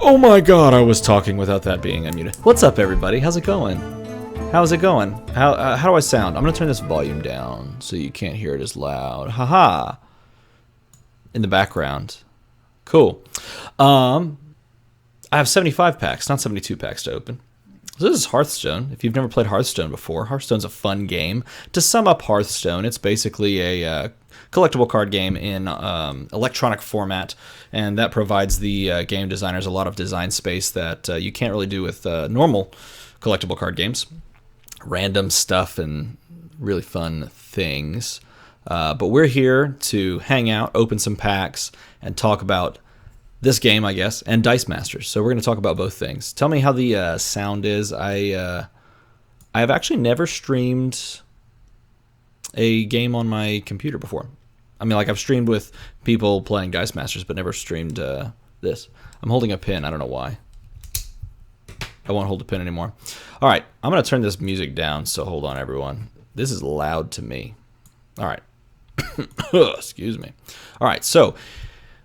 Oh my god, I was talking without that being unmuted. What's up, everybody? How's it going? How's it going? How do I sound? I'm gonna turn this volume down so you can't hear it as loud. Haha. In the background. Cool. I have 75 packs, not 72 packs to open. So this is Hearthstone. If you've never played Hearthstone before, Hearthstone's a fun game. To sum up Hearthstone, it's basically a collectible card game in electronic format, and that provides the game designers a lot of design space that you can't really do with normal collectible card games. Random stuff and really fun things. But we're here to hang out, open some packs, and talk about this game, I guess, and Dice Masters. So we're going to talk about both things. Tell me how the sound is. I have actually never streamed a game on my computer before. I mean, like, I've streamed with people playing Dice Masters, but never streamed this. I'm holding a pin. I don't know why. I won't hold the pin anymore. All right, I'm going to turn this music down, so hold on, everyone. This is loud to me. All right. Excuse me. All right, so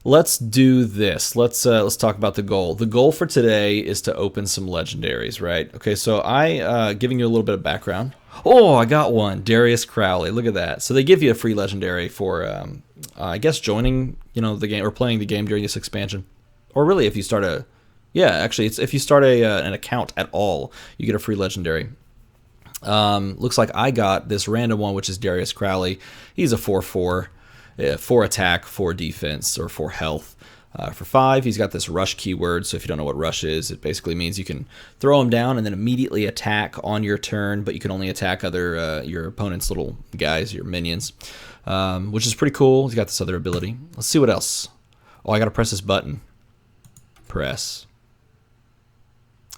let's do this. Let's talk about the goal. The goal for today is to open some legendaries, right? Okay, so giving you a little bit of background. Oh, I got one. Darius Crowley. Look at that. So they give you a free legendary for, I guess, joining, the game or playing the game during this expansion. Or really, if you start if you start an account at all, you get a free legendary. Looks like I got this random one, which is Darius Crowley. He's a 4/4, 4 attack, 4 defense, or 4 health. For 5, he's got this rush keyword, so if you don't know what rush is, it basically means you can throw him down and then immediately attack on your turn, but you can only attack other your opponent's little guys, your minions, which is pretty cool. He's got this other ability. Let's see what else. Oh, I gotta press this button. Press.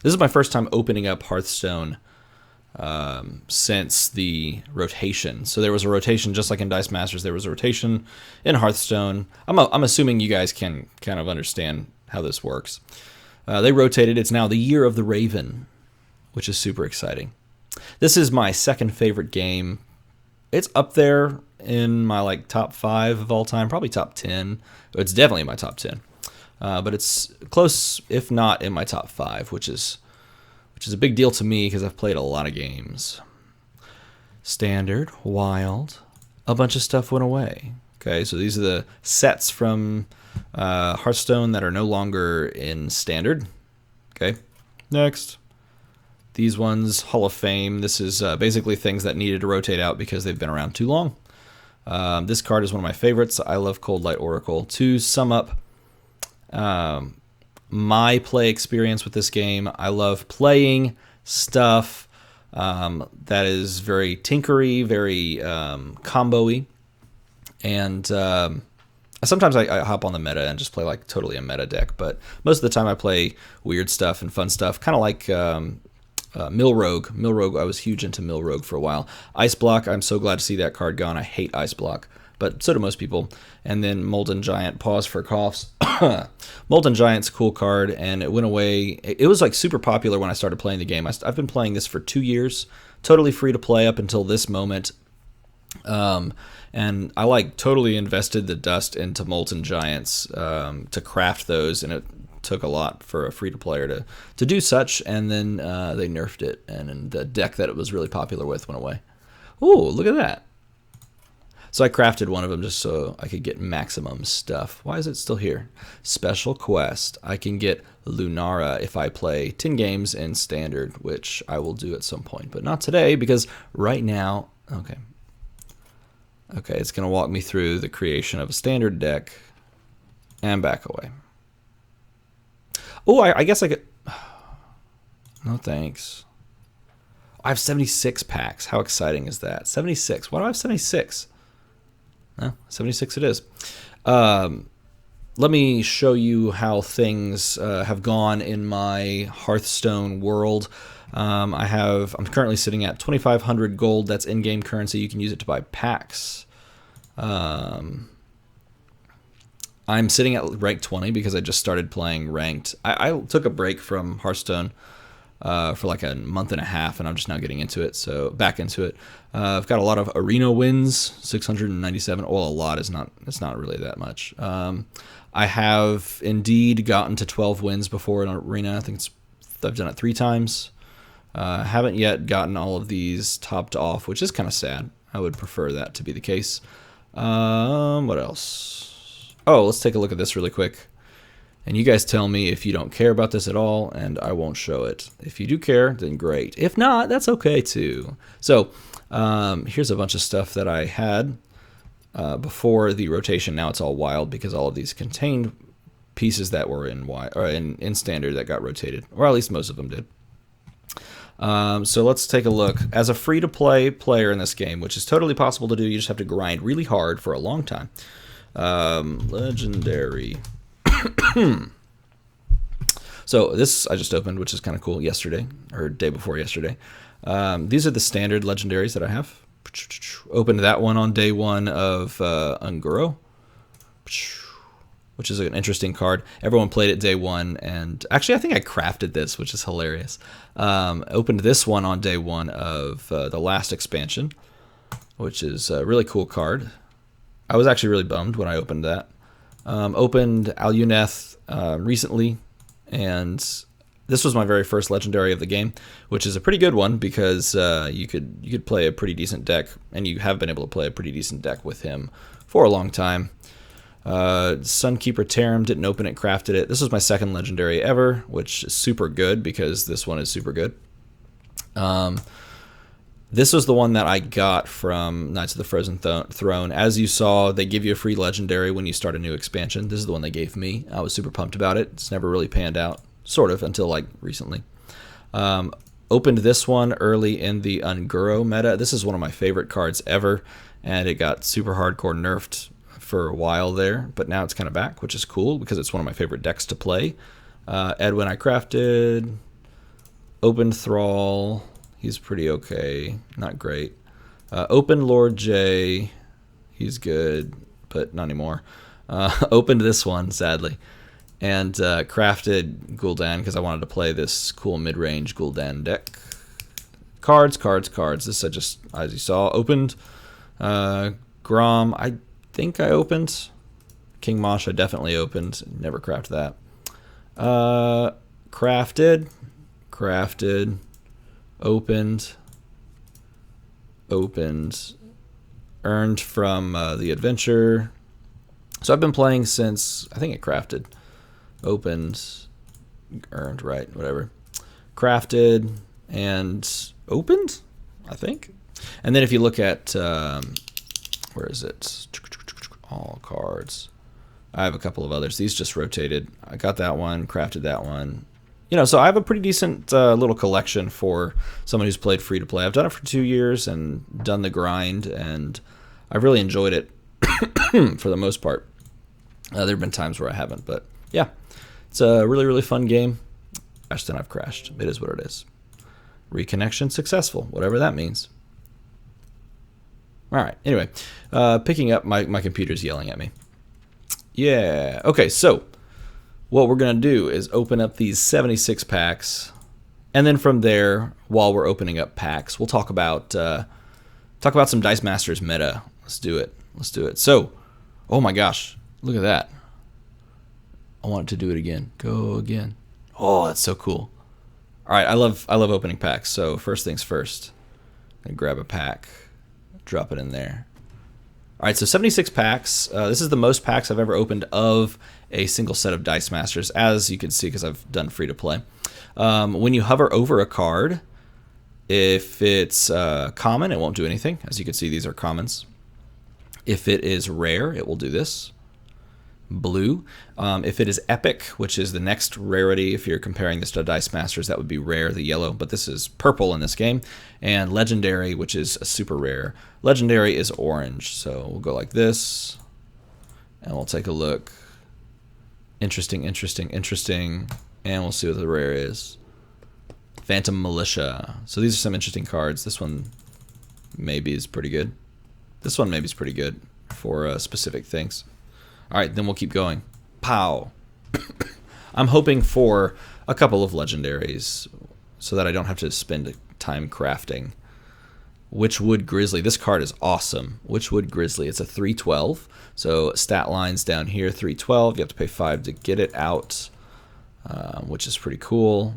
This is my first time opening up Hearthstone since the rotation. So there was a rotation just like in Dice Masters. There was a rotation in Hearthstone. I'm assuming you guys can kind of understand how this works. They rotated. It's now the Year of the Raven, which is super exciting. This is my second favorite game. It's up there in my top 5 of all time, probably top 10. It's definitely in my top 10. But it's close, if not in my top 5, which is a big deal to me because I've played a lot of games. Standard, Wild, a bunch of stuff went away. Okay, so these are the sets from Hearthstone that are no longer in Standard. Okay, next. These ones, Hall of Fame. This is basically things that needed to rotate out because they've been around too long. This card is one of my favorites. I love Cold Light Oracle. To sum up, my play experience with this game, I love playing stuff that is very tinkery, very combo-y, and sometimes I hop on the meta and just play totally a meta deck, but most of the time I play weird stuff and fun stuff, kind of like Millrogue. Millrogue, I was huge into Millrogue for a while. Ice Block, I'm so glad to see that card gone. I hate Ice Block, but so do most people. And then Molten Giant, pause for coughs. Molten Giant's a cool card, and it went away. It was super popular when I started playing the game. I've been playing this for 2 years, totally free to play up until this moment. And I totally invested the dust into Molten Giants to craft those, and it took a lot for a free to player to do such. And then they nerfed it, and the deck that it was really popular with went away. Ooh, look at that. So I crafted one of them just so I could get maximum stuff. Why is it still here? Special quest. I can get Lunara if I play 10 games in Standard, which I will do at some point, but not today because right now... Okay, it's going to walk me through the creation of a Standard deck and back away. Oh, I guess I could... No thanks. I have 76 packs. How exciting is that? 76. Why do I have 76? 76 it is. Let me show you how things have gone in my Hearthstone world. I'm currently sitting at 2,500 gold. That's in-game currency. You can use it to buy packs. I'm sitting at rank 20 because I just started playing ranked. I took a break from Hearthstone for like a month and a half, and I'm just now getting into it. So back into it. I've got a lot of arena wins, 697. Well, a lot is not. It's not really that much. I have indeed gotten to 12 wins before in arena. I think I've done it 3 times. Haven't yet gotten all of these topped off, which is kind of sad. I would prefer that to be the case. What else? Oh, let's take a look at this really quick. And you guys tell me if you don't care about this at all, and I won't show it. If you do care, then great. If not, that's okay too. So here's a bunch of stuff that I had before the rotation. Now it's all wild because all of these contained pieces that were in standard that got rotated, or at least most of them did. So let's take a look. As a free-to-play player in this game, which is totally possible to do, you just have to grind really hard for a long time. Legendary. So this I just opened, which is kind of cool, yesterday, or day before yesterday. These are the standard legendaries that I have. Opened that one on day 1 of Unguro, which is an interesting card. Everyone played it day 1, and actually I think I crafted this, which is hilarious. Opened this one on day 1 of the last expansion, which is a really cool card. I was actually really bummed when I opened that. Opened Aluneth recently, and this was my very first legendary of the game, which is a pretty good one because you could play a pretty decent deck, and you have been able to play a pretty decent deck with him for a long time. Sunkeeper Tarim, didn't open it, crafted it. This was my second legendary ever, which is super good because this one is super good. This was the one that I got from Knights of the Frozen Throne. As you saw, they give you a free legendary when you start a new expansion. This is the one they gave me. I was super pumped about it. It's never really panned out, sort of, until like recently. Opened this one early in the Unguro meta. This is one of my favorite cards ever, and it got super hardcore nerfed for a while there, but now it's kind of back, which is cool because it's one of my favorite decks to play. Edwin I crafted. Opened Thrall. He's pretty okay, not great. Opened Lord J. He's good, but not anymore. Opened this one, sadly, and crafted Gul'dan because I wanted to play this cool mid-range Gul'dan deck. Cards. This I just, as you saw, opened. Grom, I think I opened. King Mosh I definitely opened. Never crafted that. Crafted. Opened. Earned from the adventure. So I've been playing since, I think it crafted. Opened. Earned, right, whatever. Crafted and opened, I think. And then if you look at, where is it? All cards. I have a couple of others. These just rotated. I got that one, crafted that one. You know, so I have a pretty decent little collection for someone who's played free to play. I've done it for 2 years and done the grind, and I've really enjoyed it for the most part. There have been times where I haven't, but yeah, it's a really, really fun game. Then I've crashed. It is what it is. Reconnection successful, whatever that means. All right. Anyway, picking up, my computer's yelling at me. Yeah. Okay. So what we're gonna do is open up these 76 packs, and then from there, while we're opening up packs, we'll talk about some Dice Masters meta. Let's do it. So, oh my gosh, look at that. I want to do it again. Go again. Oh, that's so cool. All right, I love opening packs. So first things first, I grab a pack, drop it in there. All right, so 76 packs. This is the most packs I've ever opened of a single set of Dice Masters, as you can see, because I've done free to play. When you hover over a card, if it's common, it won't do anything. As you can see, these are commons. If it is rare, it will do this. Blue. If it is epic, which is the next rarity, if you're comparing this to Dice Masters, that would be rare, the yellow, but this is purple in this game. And legendary, which is a super rare. Legendary is orange, so we'll go like this, and we'll take a look. Interesting, and we'll see what the rare is. Phantom Militia. So these are some interesting cards. This one maybe is pretty good. This one maybe is pretty good for specific things. All right, then we'll keep going. Pow. I'm hoping for a couple of legendaries. so that I don't have to spend time crafting. Witchwood Grizzly. This card is awesome. Witchwood Grizzly. It's a 312. So stat lines down here, 312. You have to pay 5 to get it out, which is pretty cool.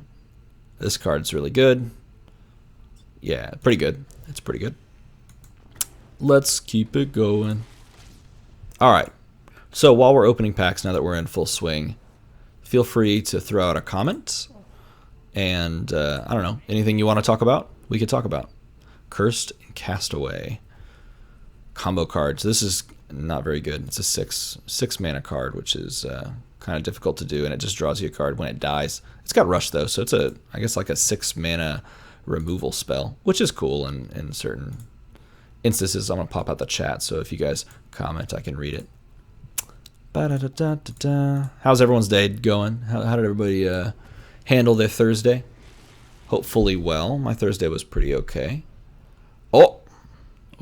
This card's really good. Yeah, pretty good. It's pretty good. Let's keep it going. All right. So while we're opening packs, now that we're in full swing, feel free to throw out a comment. And I don't know, anything you want to talk about, we could talk about. Cursed and Castaway. Combo cards. This is not very good. It's a six mana card, which is kind of difficult to do, and it just draws you a card when it dies. It's got Rush though, so it's I guess like a 6 mana removal spell, which is cool in certain instances. I'm gonna pop out the chat, so if you guys comment, I can read it. Ba-da-da-da-da-da. How's everyone's day going? How did everybody handle their Thursday? Hopefully well. My Thursday was pretty okay. Oh,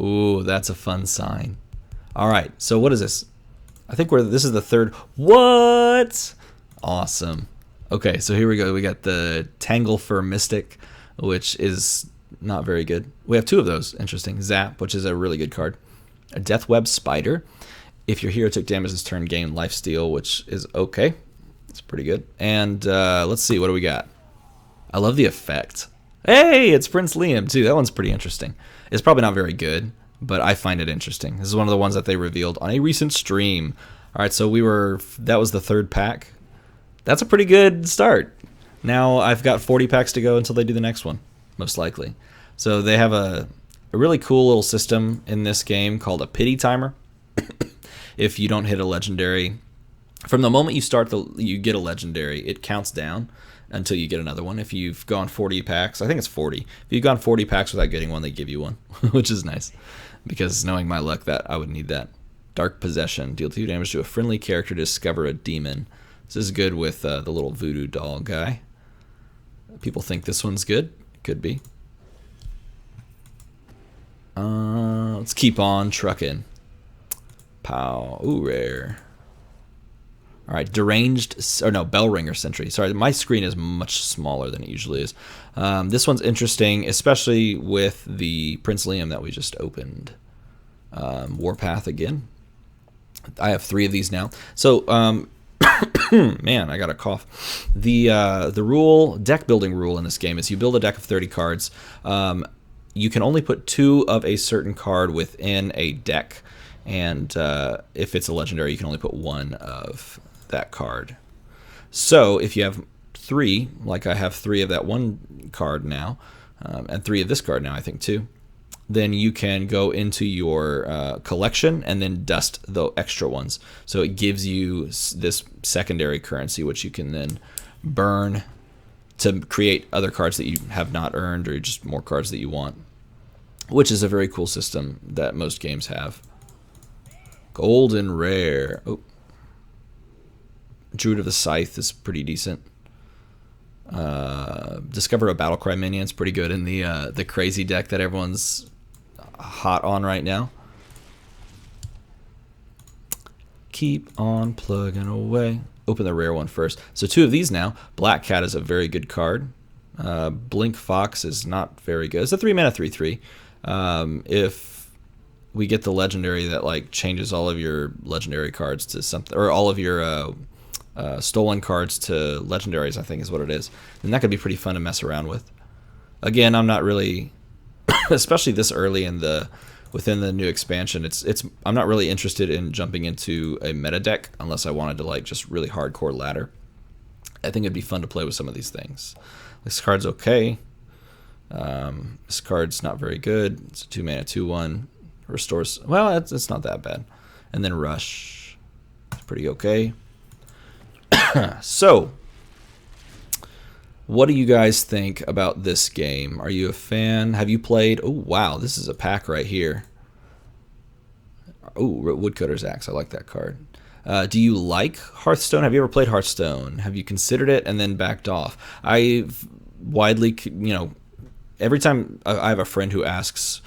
ooh, that's a fun sign. All right, so what is this? I think this is the third. What? Awesome. Okay, so here we go. We got the Tanglefur Mystic, which is not very good. We have 2 of those. Interesting. Zap, which is a really good card. A Deathweb Spider. If your hero took damage this turn, gain lifesteal, which is okay. It's pretty good. And let's see, what do we got? I love the effect. Hey, it's Prince Liam too. That one's pretty interesting. It's probably not very good, but I find it interesting. This is one of the ones that they revealed on a recent stream. All right, so that was the 3rd pack. That's a pretty good start. Now I've got 40 packs to go until they do the next one, most likely. So they have a really cool little system in this game called a pity timer. If you don't hit a legendary, from the moment you start you get a legendary, it counts down until you get another one. If you've gone 40 packs, I think it's 40. If you've gone 40 packs without getting one, they give you one, which is nice. Because knowing my luck, that I would need that. Dark Possession. Deal 2 damage to a friendly character to discover a demon. This is good with the little voodoo doll guy. People think this one's good. Could be. Let's keep on trucking. Pow. Ooh, rare. All right, Bell Ringer Sentry. Sorry, my screen is much smaller than it usually is. This one's interesting, especially with the Prince Liam that we just opened. Warpath again. I have 3 of these now. So, man, I got a cough. The deck building rule in this game is you build a deck of 30 cards. You can only put 2 of a certain card within a deck, and if it's a legendary, you can only put 1 of that card. So if you have 3, like I have 3 of that one card now, and 3 of this card now, I think too, then you can go into your collection and then dust the extra ones. So it gives you this secondary currency, which you can then burn to create other cards that you have not earned, or just more cards that you want, which is a very cool system that most games have. Golden Rare. Oh. Druid of the Scythe is pretty decent. Discover a Battlecry minion is pretty good in the crazy deck that everyone's hot on right now. Keep on plugging away. Open the rare one first. So 2 of these now. Black Cat is a very good card. Blink Fox is not very good. It's a 3 mana 3/3. If we get the legendary that like changes all of your legendary cards to something, or all of your stolen cards to legendaries, I think is what it is, and that could be pretty fun to mess around with. Again, I'm not really, especially this early within the new expansion, I'm not really interested in jumping into a meta deck unless I wanted to like just really hardcore ladder. I think it'd be fun to play with some of these things. This card's okay. This card's not very good. It's a 2 mana 2/1. Restores. Well, it's not that bad. And then Rush. It's pretty okay. So, what do you guys think about this game? Are you a fan? Have you played? Oh, wow. This is a pack right here. Oh, Woodcutter's Axe. I like that card. Do you like Hearthstone? Have you ever played Hearthstone? Have you considered it and then backed off? I've widely, every time I have a friend who asks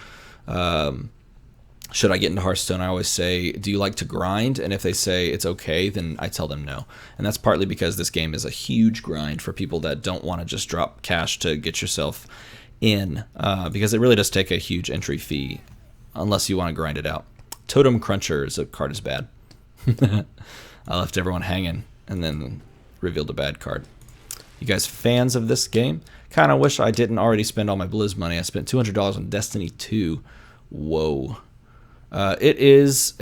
should I get into Hearthstone, I always say, do you like to grind? And if they say it's okay, then I tell them no. And that's partly because this game is a huge grind for people that don't want to just drop cash to get yourself in, because it really does take a huge entry fee unless you want to grind it out. Totem Cruncher's card is bad. I left everyone hanging and then revealed a bad card. You guys fans of this game? Kind of wish I didn't already spend all my Blizz money. I spent $200 on Destiny 2. Whoa. It's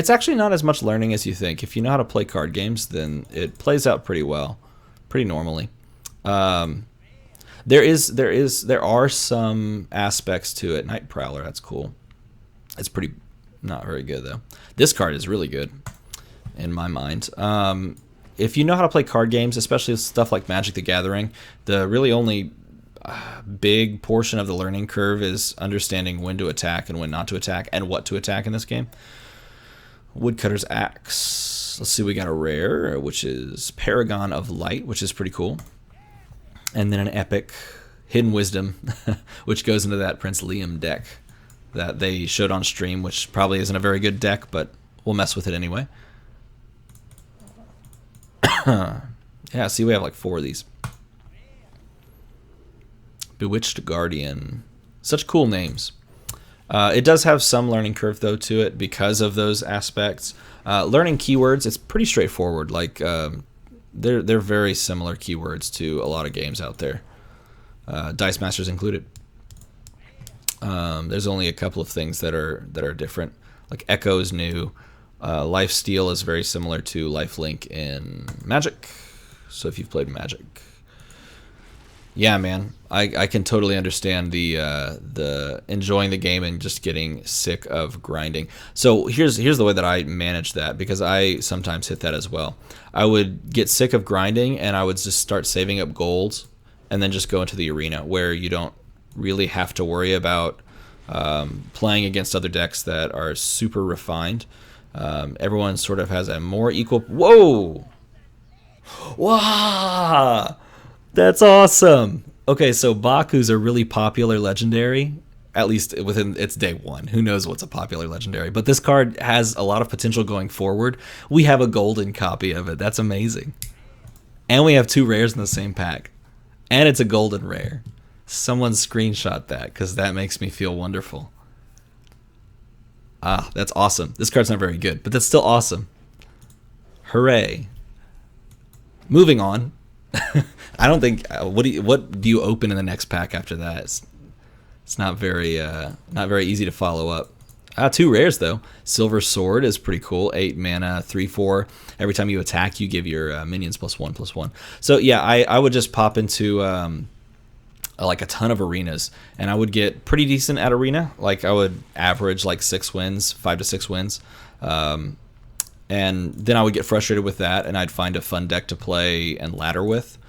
actually not as much learning as you think. If you know how to play card games, then it plays out pretty well, pretty normally. There are some aspects to it. Night Prowler, that's cool. It's pretty not very good though. This card is really good in my mind. If you know how to play card games, especially stuff like Magic the Gathering, the really only big portion of the learning curve is understanding when to attack and when not to attack and what to attack in this game. Woodcutter's Axe. Let's see, we got a rare, which is Paragon of Light, which is pretty cool. And then an epic, Hidden Wisdom, which goes into that Prince Liam deck that they showed on stream, which probably isn't a very good deck, but we'll mess with it anyway. Yeah, see, we have like 4 of these. Bewitched Guardian. Such cool names. It does have some learning curve, though, to it because of those aspects. Learning keywords, it's pretty straightforward. Like, they're very similar keywords to a lot of games out there. Dice Masters included. There's only a couple of things that are different. Like Echo is new. Lifesteal is very similar to Lifelink in Magic. So if you've played Magic. Yeah, man, I can totally understand the enjoying the game and just getting sick of grinding. So here's the way that I manage that, because I sometimes hit that as well. I would get sick of grinding and I would just start saving up gold and then just go into the arena where you don't really have to worry about playing against other decks that are super refined. Everyone sort of has a more equal... Whoa! Wow! That's awesome. Okay, so Baku's a really popular legendary, at least within its day 1. Who knows what's a popular legendary? But this card has a lot of potential going forward. We have a golden copy of it. That's amazing. And we have 2 rares in the same pack. And it's a golden rare. Someone screenshot that, because that makes me feel wonderful. Ah, that's awesome. This card's not very good, but that's still awesome. Hooray. Moving on. I don't think what do you open in the next pack after that? It's not very easy to follow up. 2 rares though. Silver Sword is pretty cool. 8 mana, 3/4. Every time you attack, you give your minions +1/+1. So yeah, I would just pop into like a ton of arenas, and I would get pretty decent at arena. Like I would average like 6 wins, 5 to 6 wins. And then I would get frustrated with that, and I'd find a fun deck to play and ladder with,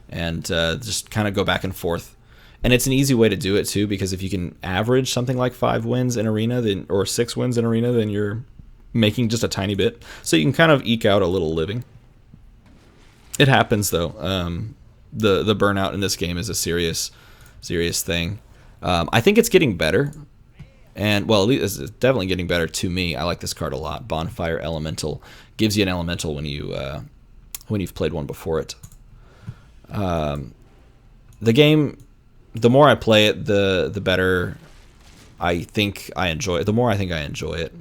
and just kind of go back and forth. And it's an easy way to do it too, because if you can average something like 5 wins in arena, then or 6 wins in arena, then you're making just a tiny bit. So you can kind of eke out a little living. It happens though. The burnout in this game is a serious thing. I think it's getting better. And, well, at least it's definitely getting better to me. I like this card a lot. Bonfire Elemental. Gives you an elemental when you've played one before it. The game, the more I play it, the better I think I enjoy it. The more I think I enjoy it.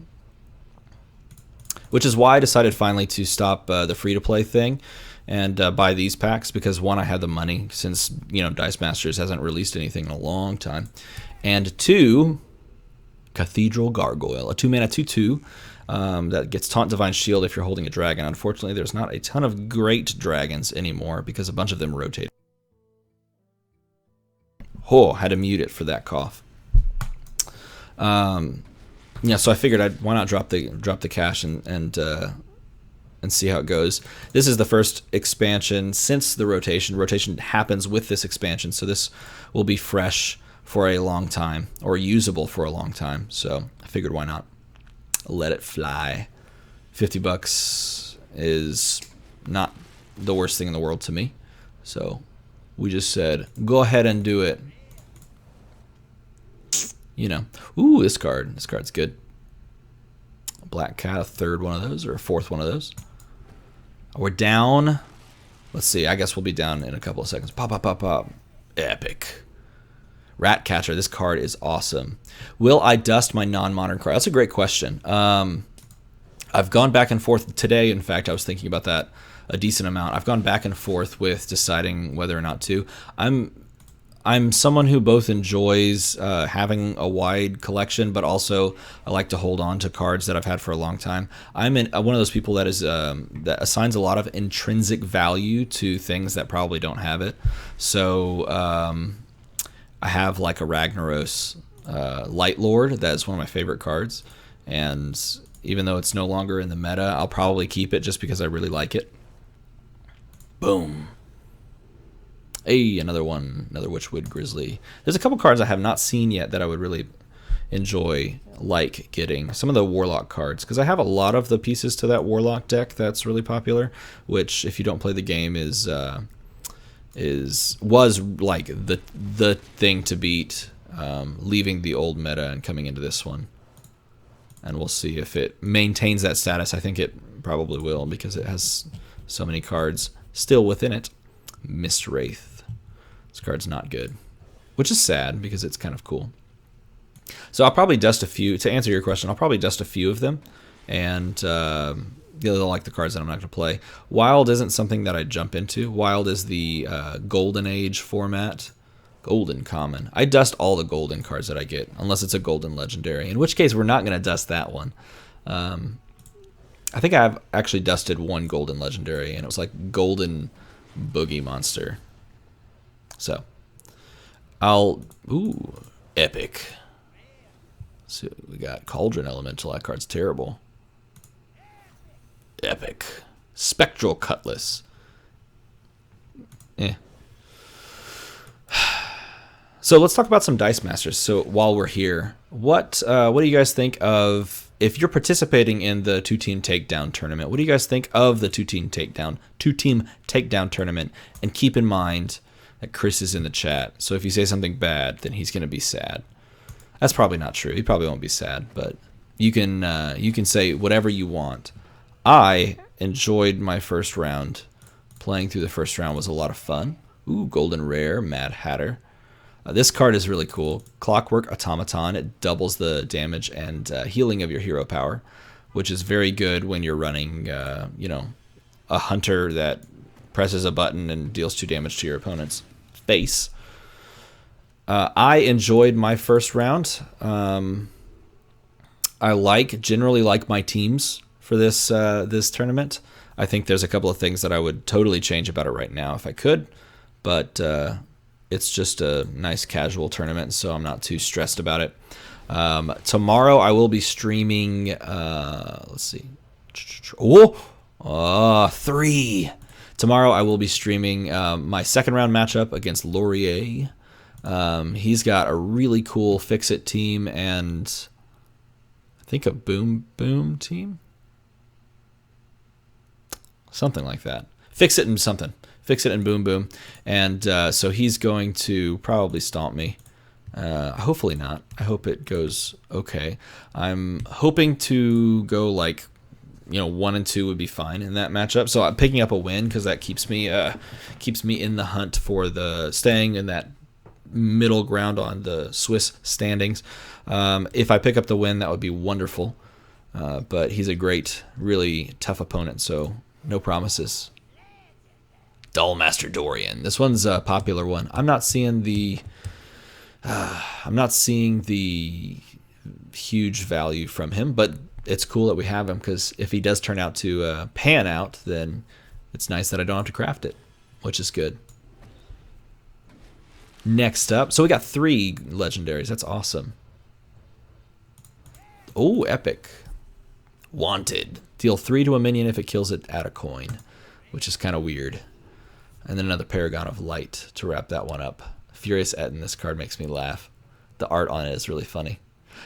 Which is why I decided finally to stop the free-to-play thing and buy these packs, because 1, I had the money since, Dice Masters hasn't released anything in a long time. And 2... Cathedral Gargoyle, a 2-mana 2/2 that gets Taunt Divine Shield if you're holding a dragon. Unfortunately, there's not a ton of great dragons anymore because a bunch of them rotate. Oh, had to mute it for that cough. Yeah, so I figured why not drop the cash and see how it goes. This is the first expansion since the rotation. Rotation happens with this expansion, so this will be fresh for a long time, or usable for a long time. So I figured why not let it fly. $50 is not the worst thing in the world to me. So we just said, go ahead and do it. you know. Ooh, this card. This card's good. Black Cat, a third one of those, or a fourth one of those. We're down. Let's see. I guess we'll be down in a couple of seconds. Pop, pop, pop, pop. Epic. Ratcatcher. This card is awesome. Will I dust my non-modern card? That's a great question. I've gone back and forth today. In fact, I was thinking about that a decent amount. I've gone back and forth with deciding whether or not to. I'm someone who both enjoys having a wide collection, but also I like to hold on to cards that I've had for a long time. I'm one of those people that is that assigns a lot of intrinsic value to things that probably don't have it. So I have like a Ragnaros Light Lord. That is one of my favorite cards, and even though it's no longer in the meta, I'll probably keep it just because I really like it. Boom. Hey, another one, another Witchwood Grizzly. There's a couple cards I have not seen yet that I would really enjoy, like getting. Some of the Warlock cards, because I have a lot of the pieces to that Warlock deck that's really popular, which if you don't play the game was like the thing to beat, leaving the old meta and coming into this one. And we'll see if it maintains that status. I think it probably will because it has so many cards still within it. Mist Wraith. This card's not good, which is sad because it's kind of cool. So I'll probably dust a few. To answer your question, I'll probably dust a few of them, and they'll like the cards that I'm not going to play. Wild isn't something that I jump into. Wild is the Golden Age format. Golden Common. I dust all the golden cards that I get, unless it's a Golden Legendary, in which case we're not going to dust that one. I think I've actually dusted one Golden Legendary, and it was like Golden Boogie Monster. So, ooh, epic. So we got Cauldron Elemental. That card's terrible. Epic. Spectral Cutlass. So let's talk about some Dice Masters. So while we're here, what do you guys think of, if you're participating in the two-team takedown tournament, what do you guys think of the two-team takedown tournament? And keep in mind that Chris is in the chat, so if you say something bad, then he's going to be sad. That's probably not true. He probably won't be sad, but you can say whatever you want. I enjoyed my first round. Playing through the first round was a lot of fun. Ooh, Golden Rare, Mad Hatter. This card is really cool. Clockwork Automaton. It doubles the damage and healing of your hero power, which is very good when you're running, a hunter that presses a button and deals 2 damage to your opponent's face. I enjoyed my first round. I generally like my teams for this tournament. I think there's a couple of things that I would totally change about it right now if I could, but it's just a nice casual tournament, so I'm not too stressed about it. Tomorrow I will be streaming, let's see. 3. Tomorrow I will be streaming my second round matchup against Laurier. He's got a really cool Fix-It team and I think a Boom Boom team? Something like that. Fix-It and something. Fix-It and Boom Boom. And so he's going to probably stomp me. Hopefully not. I hope it goes okay. I'm hoping to go like, 1 and 2 would be fine in that matchup. So I'm picking up a win because that keeps me in the hunt for staying in that middle ground on the Swiss standings. If I pick up the win, that would be wonderful. But he's a great, really tough opponent, so no promises. Dullmaster Dorian. This one's a popular one. I'm not seeing the huge value from him, but it's cool that we have him because if he does turn out to pan out, then it's nice that I don't have to craft it, which is good. Next up, so we got 3 legendaries. That's awesome. Oh, epic. Wanted. Deal 3 to a minion if it kills it, add a coin, which is kind of weird. And then another Paragon of Light to wrap that one up. Furious Etten, this card makes me laugh. The art on it is really funny.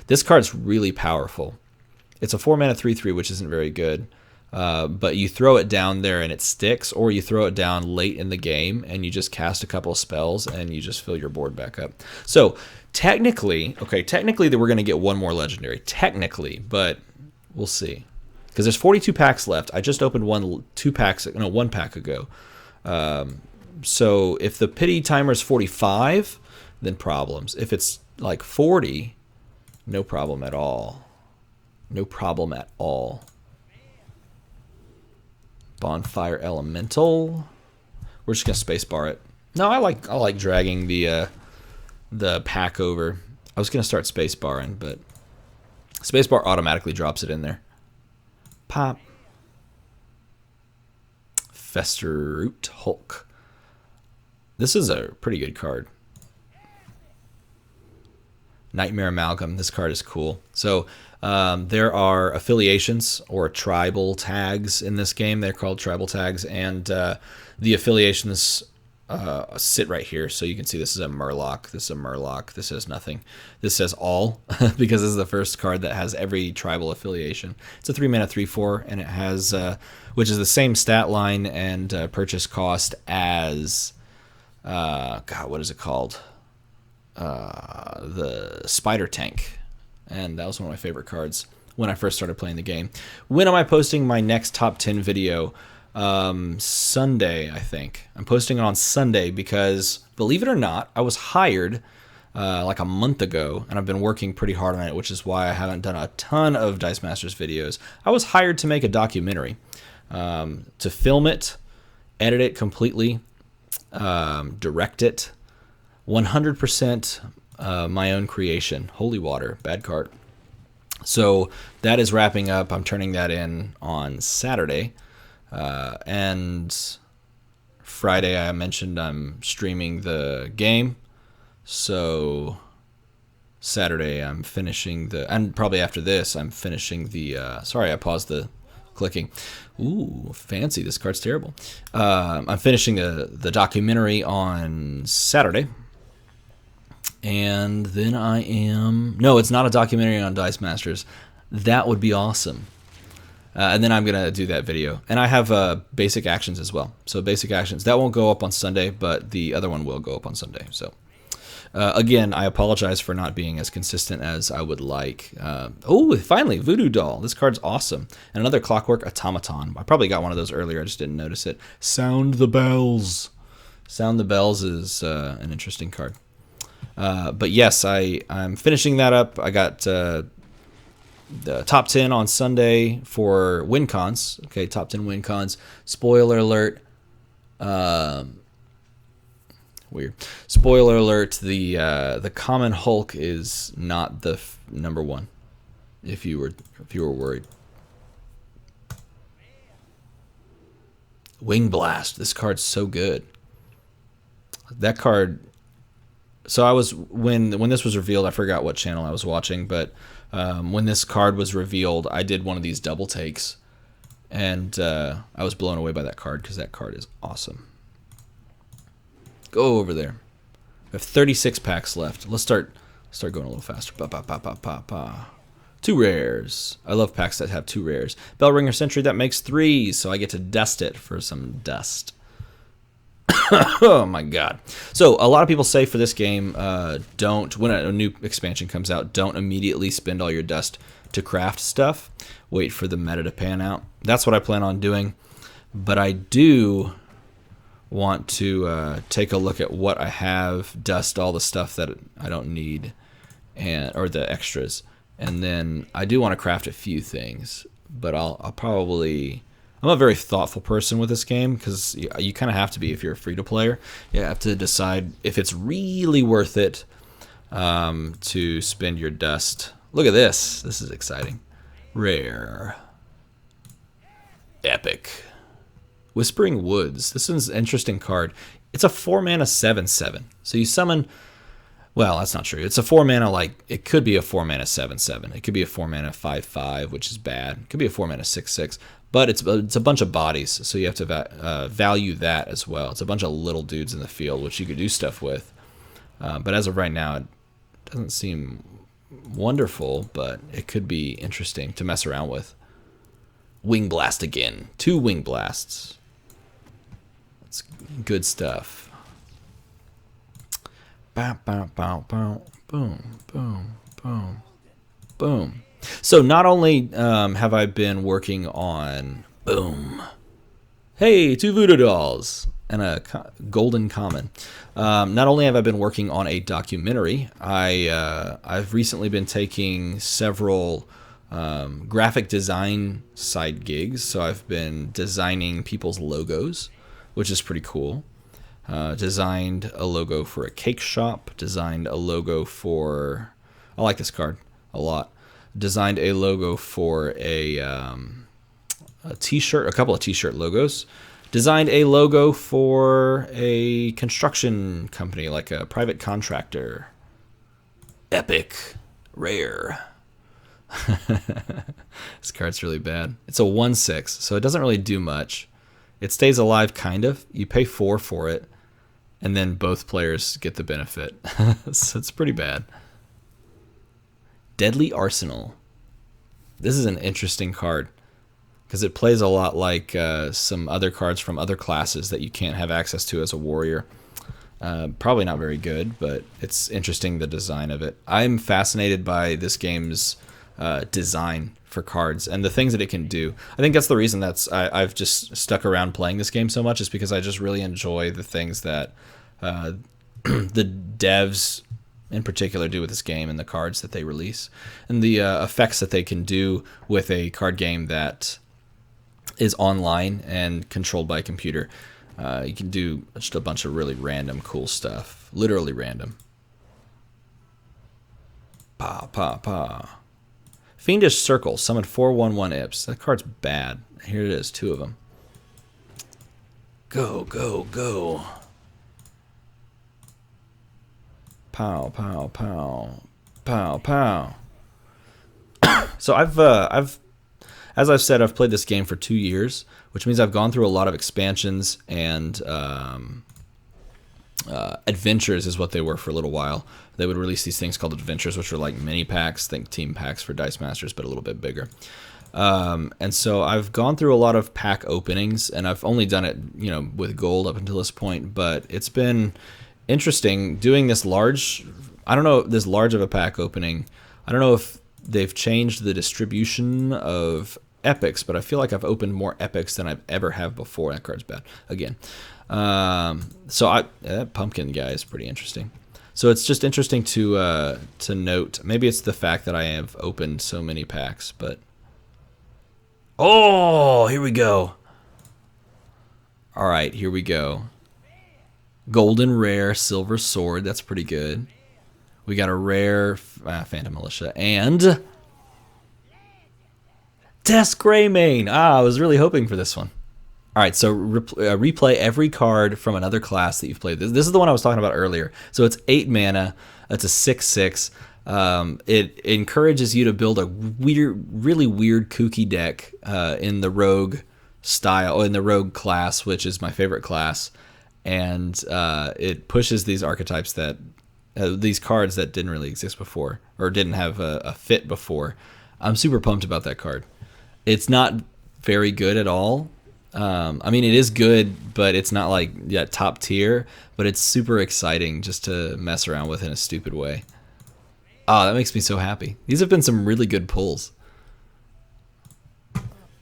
This card's really powerful. It's a 4-mana 3/3, which isn't very good. but you throw it down there and it sticks, or you throw it down late in the game and you just cast a couple of spells and you just fill your board back up. So technically that we're going to get one more legendary, technically, but we'll see. Because there's 42 packs left. I just opened one pack ago. So if the pity timer is 45, then problems. If it's like 40, no problem at all. No problem at all. Bonfire Elemental. We're just gonna spacebar it. No, I like dragging the pack over. I was gonna start spacebarring, but spacebar automatically drops it in there. Pop. Festerroot Hulk. This is a pretty good card. Nightmare Amalgam. This card is cool. So there are affiliations or tribal tags in this game. They're called tribal tags, and the affiliations sit right here. So you can see this is a Murloc, this is a Murloc, this says nothing. This says all, because this is the first card that has every tribal affiliation. It's a 3-mana 3/4, and it has, which is the same stat line and purchase cost as, God, what is it called? The Spider Tank. And that was one of my favorite cards when I first started playing the game. When am I posting my next top 10 video? Sunday, I think. I'm posting it on Sunday because, believe it or not, I was hired like a month ago, and I've been working pretty hard on it, which is why I haven't done a ton of Dice Masters videos. I was hired to make a documentary, to film it, edit it completely, direct it, 100% my own creation. Holy water, bad card. So that is wrapping up. I'm turning that in on Saturday. And Friday I mentioned I'm streaming the game. So Saturday I'm finishing and probably after this I'm finishing the, sorry, I paused the clicking. Ooh, fancy. This card's terrible. I'm finishing the documentary on Saturday. And then no, it's not a documentary on Dice Masters. That would be awesome. And then I'm going to do that video. And I have basic actions as well. So basic actions, that won't go up on Sunday, but the other one will go up on Sunday. So again, I apologize for not being as consistent as I would like. Oh, finally, Voodoo Doll. This card's awesome. And another Clockwork Automaton. I probably got one of those earlier. I just didn't notice it. Sound the Bells. Sound the Bells is an interesting card. But yes, I'm finishing that up. I got the top 10 on Sunday for win cons. Okay, top 10 win cons. Spoiler alert. Weird. Spoiler alert. The common Hulk is not the number one. If you were worried. Wing Blast. This card's so good. That card. So I was when this was revealed, I forgot what channel I was watching, but when this card was revealed, I did one of these double takes, and I was blown away by that card because that card is awesome. Go over there. We have 36 packs left. Let's start going a little faster. Ba, ba, ba, ba, ba, ba. 2 rares. I love packs that have 2 rares. Bellringer Sentry, that makes 3, so I get to dust it for some dust. Oh my god. So a lot of people say for this game, don't, when a new expansion comes out, don't immediately spend all your dust to craft stuff. Wait for the meta to pan out. That's what I plan on doing. But I do want to take a look at what I have, dust all the stuff that I don't need, or the extras. And then I do want to craft a few things, but I'll probably... I'm a very thoughtful person with this game because you kind of have to be if you're a free-to-player. You have to decide if it's really worth it to spend your dust. Look at this. This is exciting. Rare. Epic. Whispering Woods. This is an interesting card. It's a 4-mana 7/7. So you summon... Well, that's not true. It's a 4-mana, like, it could be a 4-mana 7/7. It could be a 4-mana 5/5, which is bad. It could be a 4-mana 6/6. But it's a bunch of bodies, so you have to value that as well. It's a bunch of little dudes in the field, which you could do stuff with. But as of right now, it doesn't seem wonderful, but it could be interesting to mess around with. Wing Blast again. 2 Wing Blasts. That's good stuff. Bow, bow, bow, bow. Boom, boom, boom, boom. So not only have I been working on... Boom. Hey, 2 Voodoo Dolls and a golden common. Not only have I been working on a documentary, I've recently been taking several graphic design side gigs. So I've been designing people's logos, which is pretty cool. Designed a logo for a cake shop. Designed a logo for... I like this card a lot. Designed a logo for a t-shirt, a couple of t-shirt logos. Designed a logo for a construction company, like a private contractor. Epic. Rare. This card's really bad. It's a 1/6, so it doesn't really do much. It stays alive, kind of. You pay 4 for it, and then both players get the benefit. So it's pretty bad. Deadly Arsenal. This is an interesting card, because it plays a lot like some other cards from other classes that you can't have access to as a warrior. Probably not very good, but it's interesting, the design of it. I'm fascinated by this game's design for cards and the things that it can do. I think that's the reason I've just stuck around playing this game so much, is because I just really enjoy the things that the devs in particular do with this game and the cards that they release and the effects that they can do with a card game that is online and controlled by a computer. You can do just a bunch of really random cool stuff. Literally random. Pa, pa, pa. Fiendish Circle. Summon 4/1/1 Ips. That card's bad. Here it is. 2 of them. Go, go, go. Pow, pow, pow. Pow, pow. So I've as I've said, I've played this game for 2 years, which means I've gone through a lot of expansions and adventures is what they were for a little while. They would release these things called adventures, which are like mini packs, think team packs for Dice Masters, but a little bit bigger. And so I've gone through a lot of pack openings, and I've only done it, with gold up until this point, but it's been interesting doing this large, this large of a pack opening. I don't know if they've changed the distribution of epics, but I feel like I've opened more epics than I've ever have before. That card's bad again. So that pumpkin guy is pretty interesting. So it's just interesting to note. Maybe it's the fact that I have opened so many packs, but here we go. All right, here we go. Golden rare silver sword. That's pretty good. We got a rare Phantom Militia and Test Greymane. I was really hoping for this one. All right, so replay every card from another class that you've played. This is the one I was talking about earlier. So it's 8 mana. It's a 6/6. It encourages you to build a really weird, kooky deck in the rogue style, in the rogue class, which is my favorite class. And it pushes these archetypes these cards that didn't really exist before or didn't have a fit before. I'm super pumped about that card. It's not very good at all. It is good, but it's not like top tier, but it's super exciting just to mess around with in a stupid way. That makes me so happy. These have been some really good pulls.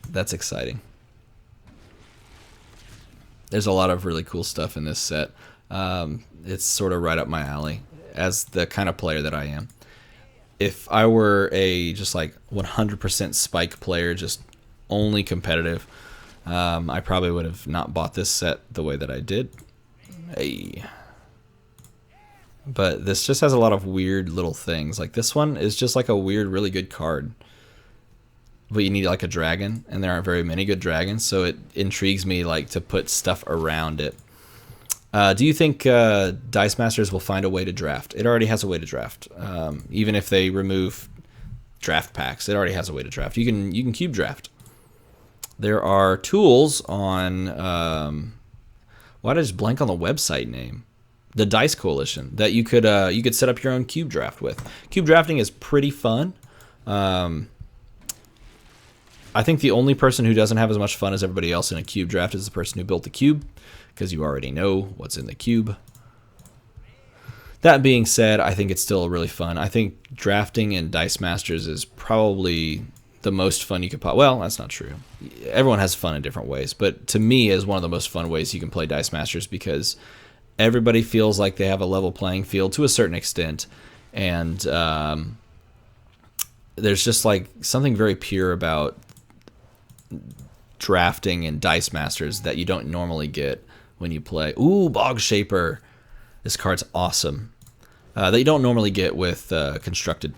That's exciting. There's a lot of really cool stuff in this set. It's sort of right up my alley as the kind of player that I am. If I were a just like 100% spike player, just only competitive, I probably would have not bought this set the way that I did. Hey. But this just has a lot of weird little things. Like this one is just like a weird, really good card. But you need like a dragon, and there aren't very many good dragons, so it intrigues me like to put stuff around it. Do you think Dice Masters will find a way to draft? It already has a way to draft. Even if they remove draft packs, it already has a way to draft. You can cube draft. There are tools on why did I just blank on the website name? The Dice Coalition that you could set up your own cube draft with. Cube drafting is pretty fun. I I think the only person who doesn't have as much fun as everybody else in a cube draft is the person who built the cube, because you already know what's in the cube. That being said, I think it's still really fun. I think drafting in Dice Masters is probably the most fun you could well, that's not true. Everyone has fun in different ways, but to me is one of the most fun ways you can play Dice Masters, because everybody feels like they have a level playing field to a certain extent, and there's just like something very pure about drafting in Dice Masters that you don't normally get when you play. Ooh, Bog Shaper. This card's awesome. That you don't normally get with Constructed.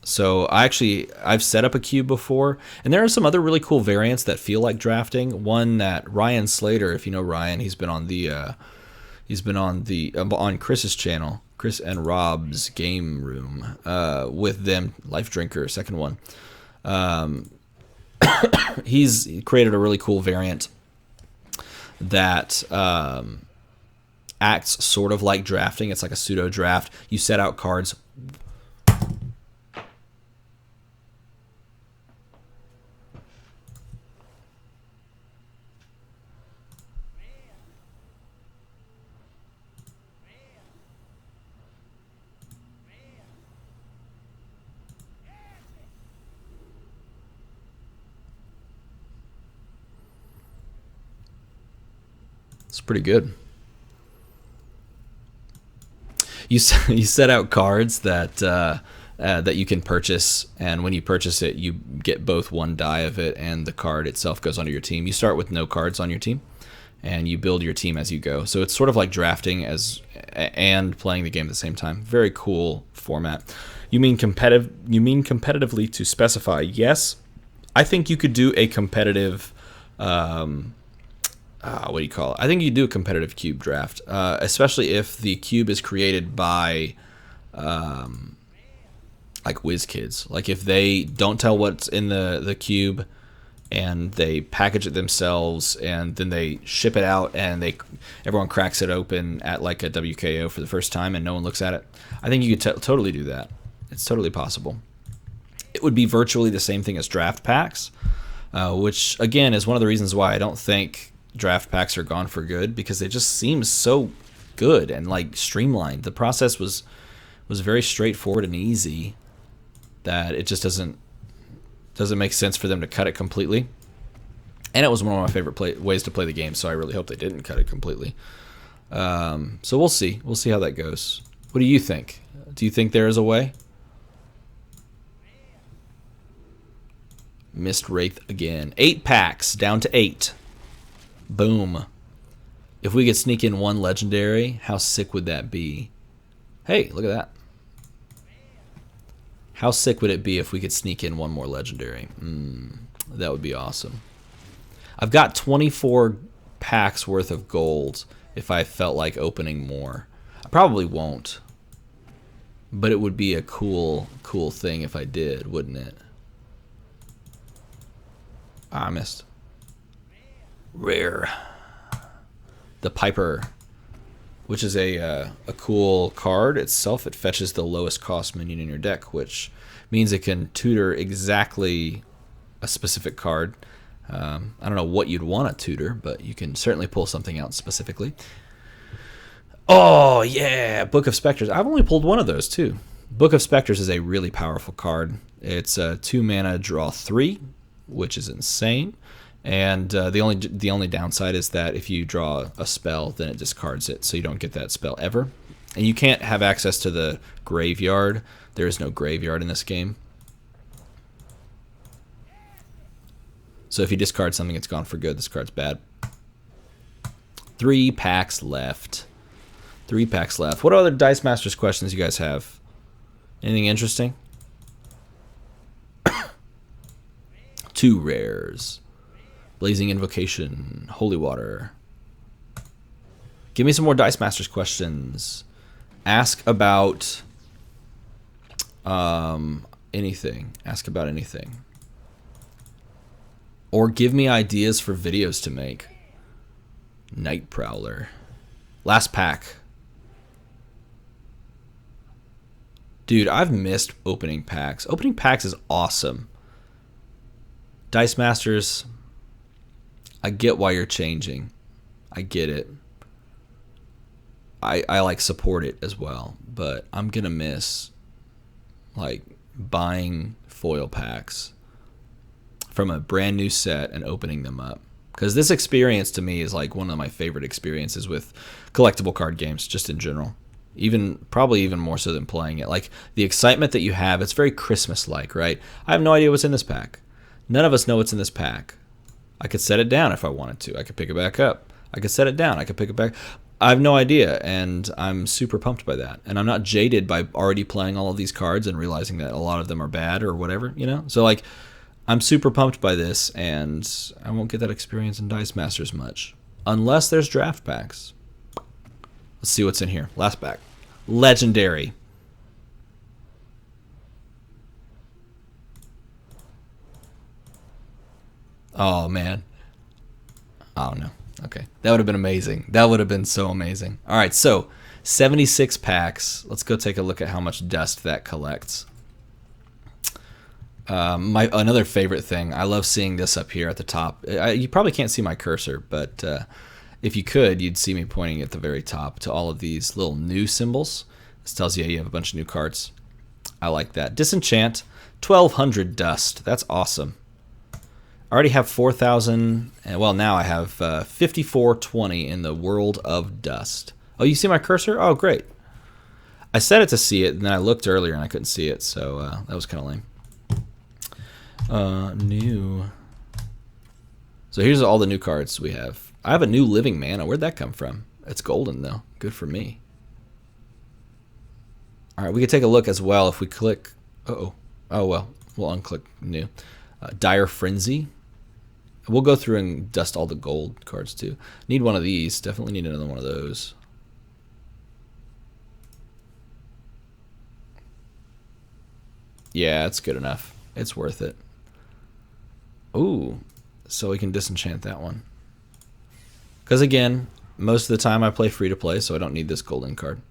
So I've set up a cube before, and there are some other really cool variants that feel like drafting. One that Ryan Slater, if you know Ryan, he's been on on Chris's channel, Chris and Rob's Game Room, with them, Life Drinker, second one. He's created a really cool variant that acts sort of like drafting. It's like a pseudo draft. You set out cards. It's pretty good. You set out cards that that you can purchase, and when you purchase it, you get both one die of it, and the card itself goes onto your team. You start with no cards on your team, and you build your team as you go. So it's sort of like drafting and playing the game at the same time. Very cool format. You mean competitive? You mean competitively to specify? Yes, I think you could do a competitive. What do you call it? I think you do a competitive cube draft, especially if the cube is created by, like WizKids. Like if they don't tell what's in the cube, and they package it themselves, and then they ship it out, and everyone cracks it open at like a WKO for the first time, and no one looks at it. I think you could totally do that. It's totally possible. It would be virtually the same thing as draft packs, which again is one of the reasons why I don't think draft packs are gone for good, because they just seem so good and like streamlined. The process was very straightforward and easy that it just doesn't make sense for them to cut it completely. And it was one of my favorite ways to play the game, so I really hope they didn't cut it completely. So we'll see how that goes. What do you think? Do you think there is a way? Missed Wraith again. 8 packs down to 8. Boom. If we could sneak in one legendary, how sick would that be? Hey, look at that. How sick would it be if we could sneak in one more legendary? That would be awesome. I've got 24 packs worth of gold if I felt like opening more. I probably won't, but it would be a cool thing if I did, wouldn't it? I missed. Rare. The Piper, which is a cool card itself. It fetches the lowest cost minion in your deck, which means it can tutor exactly a specific card. I don't know what you'd want to tutor, but you can certainly pull something out specifically. Oh, yeah, Book of Specters. I've only pulled one of those, too. Book of Specters is a really powerful card. It's 2 mana, draw 3, which is insane. And the only downside is that if you draw a spell, then it discards it, so you don't get that spell ever. And you can't have access to the graveyard. There is no graveyard in this game. So if you discard something, it's gone for good. This card's bad. 3 packs left. 3 packs left. What other Dice Masters questions you guys have? Anything interesting? 2 rares. Blazing Invocation, Holy Water. Give me some more Dice Masters questions. Ask about anything. Ask about anything. Or give me ideas for videos to make. Night Prowler. Last pack. Dude, I've missed opening packs. Opening packs is awesome. Dice Masters, I get why you're changing. I get it. I like support it as well, but I'm gonna miss like buying foil packs from a brand new set and opening them up, because this experience to me is like one of my favorite experiences with collectible card games just in general. Probably even more so than playing it. Like the excitement that you have, it's very Christmas-like, right? I have no idea what's in this pack. None of us know what's in this pack. I could set it down if I wanted to. I could pick it back up. I could set it down. I could pick it back. I have no idea, and I'm super pumped by that. And I'm not jaded by already playing all of these cards and realizing that a lot of them are bad or whatever, you know? So, like, I'm super pumped by this, and I won't get that experience in Dice Masters much. Unless there's draft packs. Let's see what's in here. Last pack. Legendary. Oh, man. I don't know. Okay. That would have been amazing. That would have been so amazing. All right, so 76 packs. Let's go take a look at how much dust that collects. Another favorite thing, I love seeing this up here at the top. You probably can't see my cursor, but if you could, you'd see me pointing at the very top to all of these little new symbols. This tells you you have a bunch of new cards. I like that. Disenchant, 1,200 dust. That's awesome. I already have 4,000, well, now I have 5420 in the world of dust. Oh, you see my cursor? Oh, great. I set it to see it, and then I looked earlier and I couldn't see it, so that was kind of lame. New. So here's all the new cards we have. I have a new Living Mana. Where'd that come from? It's golden, though. Good for me. All right, we can take a look as well if we click. Oh, well, we'll unclick new. Dire Frenzy. We'll go through and dust all the gold cards too. Need one of these. Definitely need another one of those. Yeah, it's good enough. It's worth it. Ooh, so we can disenchant that one. Because again, most of the time I play free to play, so I don't need this golden card.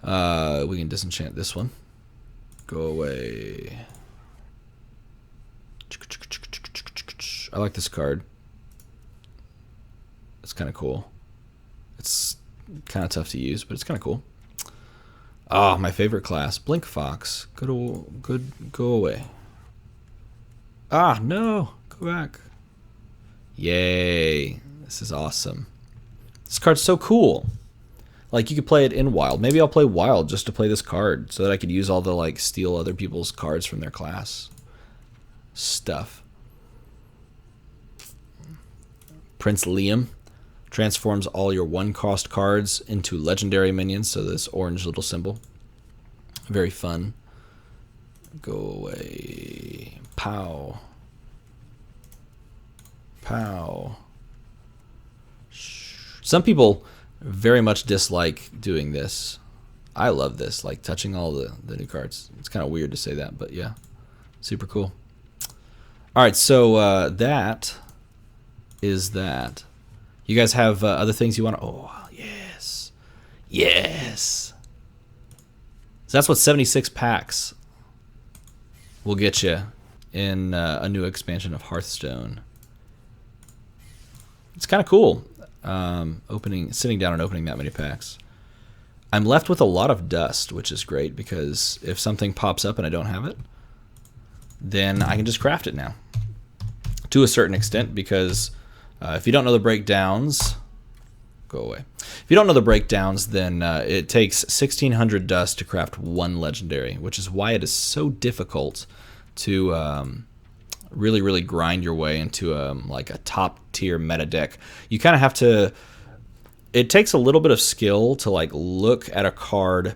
We can disenchant this one. Go away. I like this card. It's kind of cool. It's kind of tough to use, but it's kind of cool. Ah, my favorite class, Blink Fox. Go away. Ah, no, go back. Yay, this is awesome. This card's so cool. Like, you could play it in Wild. Maybe I'll play Wild just to play this card so that I could use all the, like, steal other people's cards from their class stuff. Prince Liam transforms all your one-cost cards into legendary minions, so this orange little symbol. Very fun. Go away. Pow. Pow. Some people very much dislike doing this. I love this, like touching all the new cards. It's kind of weird to say that, but yeah, super cool. All right, so that is that. You guys have other things you want to... Oh, yes. Yes. So that's what 76 packs will get you in a new expansion of Hearthstone. It's kind of cool. Sitting down and opening that many packs. I'm left with a lot of dust, which is great because if something pops up and I don't have it, then I can just craft it now. To a certain extent, because if you don't know the breakdowns, go away. If you don't know the breakdowns, then it takes 1,600 dust to craft one legendary, which is why it is so difficult to really, really grind your way into like a top tier meta deck. You kind of have to. It takes a little bit of skill to like look at a card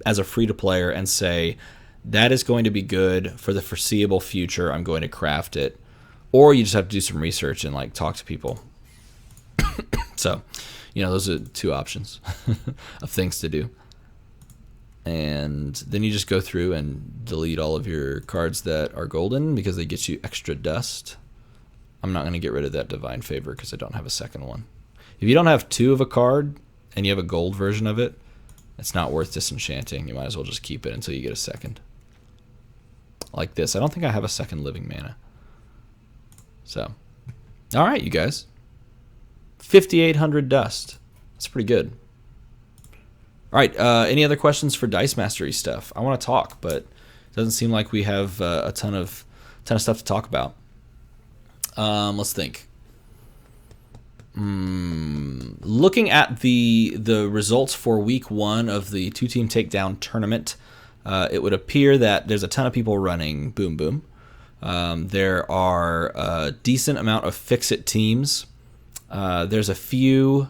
as a free to player and say that is going to be good for the foreseeable future. I'm going to craft it. Or you just have to do some research and like talk to people. So, you know, those are two options of things to do. And then you just go through and delete all of your cards that are golden because they get you extra dust. I'm not going to get rid of that Divine Favor because I don't have a second one. If you don't have two of a card and you have a gold version of it, it's not worth disenchanting. You might as well just keep it until you get a second. Like this. I don't think I have a second Living Mana. So, all right, you guys. 5,800 dust. That's pretty good. All right, any other questions for Dice Mastery stuff? I want to talk, but it doesn't seem like we have a ton of stuff to talk about. Let's think. Looking at the results for week 1 of the 2-team takedown tournament, it would appear that there's a ton of people running Boom Boom. There are a decent amount of Fix-It teams. There's a few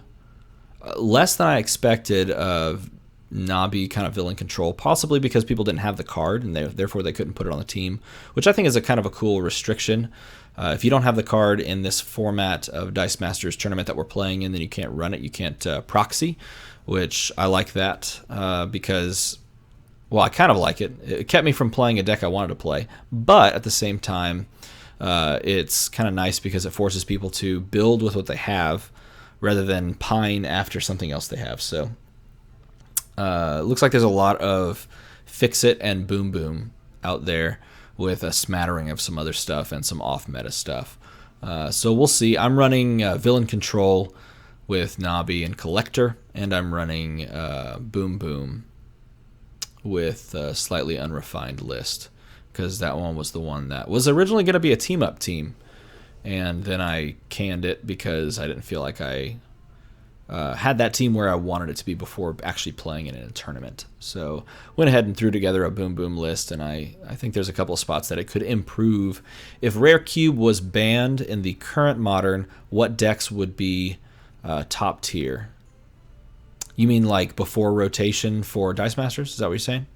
less than I expected of Nabi kind of villain control, possibly because people didn't have the card and therefore they couldn't put it on the team, which I think is a kind of a cool restriction. If you don't have the card in this format of Dice Masters tournament that we're playing in, then you can't run it. You can't proxy, which I like that because, well, I kind of like it. It kept me from playing a deck I wanted to play, but at the same time, it's kind of nice because it forces people to build with what they have rather than pine after something else they have. So it looks like there's a lot of Fix-It and Boom Boom out there with a smattering of some other stuff and some off-meta stuff. So we'll see. I'm running Villain Control with Nabi and Collector, and I'm running Boom Boom with a slightly unrefined list, because that one was the one that was originally going to be a team-up team, and then I canned it because I didn't feel like I had that team where I wanted it to be before actually playing it in a tournament. So went ahead and threw together a Boom Boom list, and I think there's a couple of spots that it could improve. If Rare Cube was banned in the current Modern, what decks would be top tier? You mean like before rotation for Dice Masters? Is that what you're saying?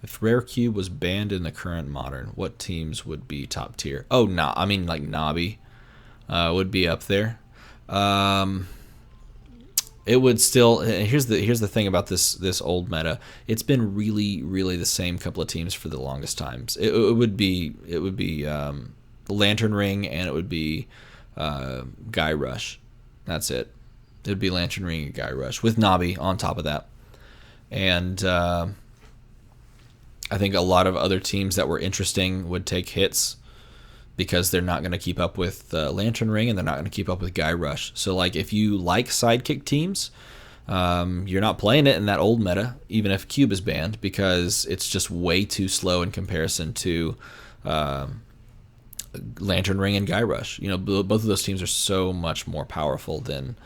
If Rare Cube was banned in the current Modern, what teams would be top tier? Oh, no, I mean like Nabi would be up there. It would still. Here's the thing about this old meta. It's been really the same couple of teams for the longest times. It would be Lantern Ring, and it would be Guy Rush. That's it. It would be Lantern Ring and Guy Rush with Nabi on top of that. And I think a lot of other teams that were interesting would take hits, because they're not going to keep up with Lantern Ring, and they're not going to keep up with Guy Rush. So, like, if you like sidekick teams, you're not playing it in that old meta, even if Cube is banned, because it's just way too slow in comparison to Lantern Ring and Guy Rush. You know, both of those teams are so much more powerful than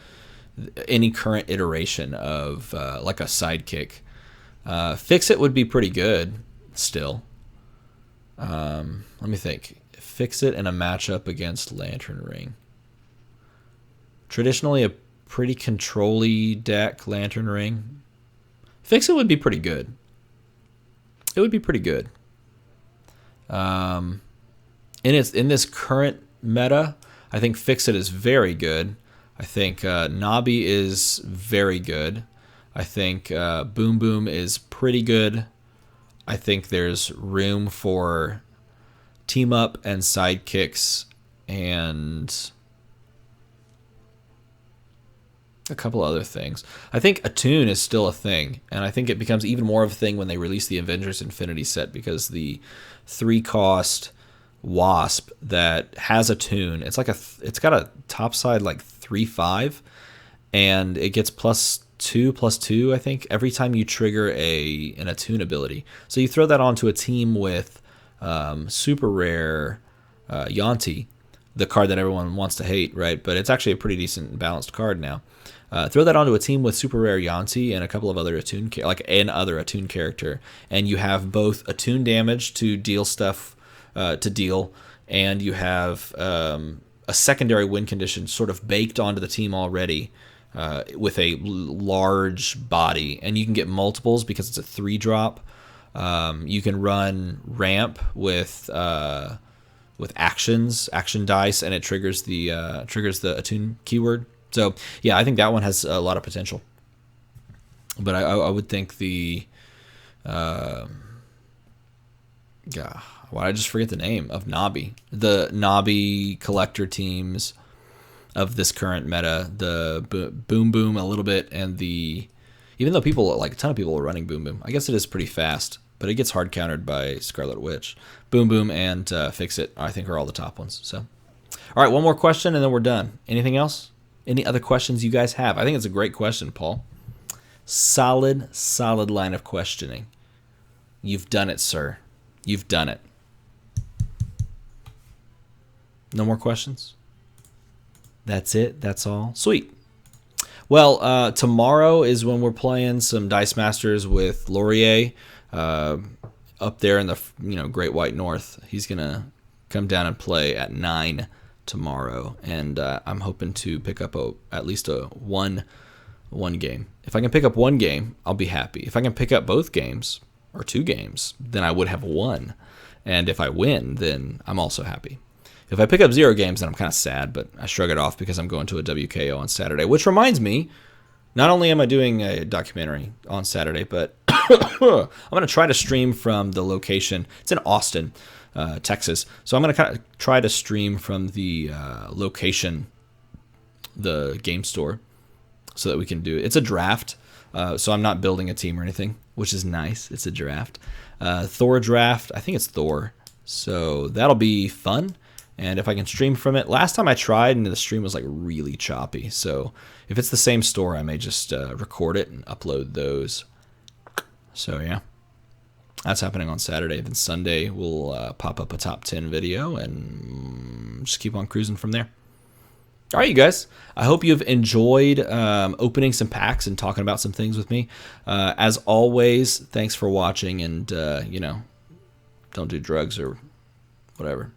any current iteration of like a sidekick. Fix-It would be pretty good still. Let me think. Fix-It in a matchup against Lantern Ring. Traditionally a pretty control-y deck, Lantern Ring. Fix-It would be pretty good. It would be pretty good. In this current meta, I think Fix-It is very good. I think Nabi is very good. I think Boom Boom is pretty good. I think there's room for team up and sidekicks and a couple other things. I think Attune is still a thing, and I think it becomes even more of a thing when they release the Avengers Infinity set, because the 3-cost Wasp that has Attune, it's got a top side like 3/5, and it gets +2/+2, I think, every time you trigger an Attune ability. So you throw that onto a team with super rare Yanti, the card that everyone wants to hate, right? But it's actually a pretty decent balanced card now. Throw that onto a team with super rare Yanti and a couple of other Attune, like an other Attune character, and you have both Attune damage to deal stuff and you have a secondary win condition sort of baked onto the team already with a large body, and you can get multiples because it's a 3-drop. You can run ramp with action dice, and it triggers the Attune keyword. So yeah, I think that one has a lot of potential. But I would think the why did I just forget the name of Nabi? The Nabi collector teams of this current meta, the Boom Boom a little bit, and even though a ton of people are running Boom Boom, I guess it is pretty fast. But it gets hard countered by Scarlet Witch. Boom Boom and Fix It, I think, are all the top ones. So, all right, one more question and then we're done. Anything else? Any other questions you guys have? I think it's a great question, Paul. Solid line of questioning. You've done it, sir. You've done it. No more questions? That's it? That's all? Sweet. Well, tomorrow is when we're playing some Dice Masters with Laurier up there in the Great White North. He's going to come down and play at 9 tomorrow, and I'm hoping to pick up at least a one game. If I can pick up one game, I'll be happy. If I can pick up both games or 2 games, then I would have won. And if I win, then I'm also happy. If I pick up 0 games, then I'm kind of sad, but I shrug it off because I'm going to a WKO on Saturday, which reminds me, not only am I doing a documentary on Saturday, but I'm going to try to stream from the location. It's in Austin, Texas. So I'm going to kind of try to stream from the location, the game store, so that we can do it. It's a draft, so I'm not building a team or anything, which is nice. It's a draft. Thor draft. I think it's Thor. So that'll be fun. And if I can stream from it, last time I tried and the stream was like really choppy. So if it's the same store, I may just record it and upload those. So yeah, that's happening on Saturday. Then Sunday we'll pop up a top 10 video and just keep on cruising from there. All right, you guys. I hope you've enjoyed opening some packs and talking about some things with me. As always, thanks for watching, and don't do drugs or whatever.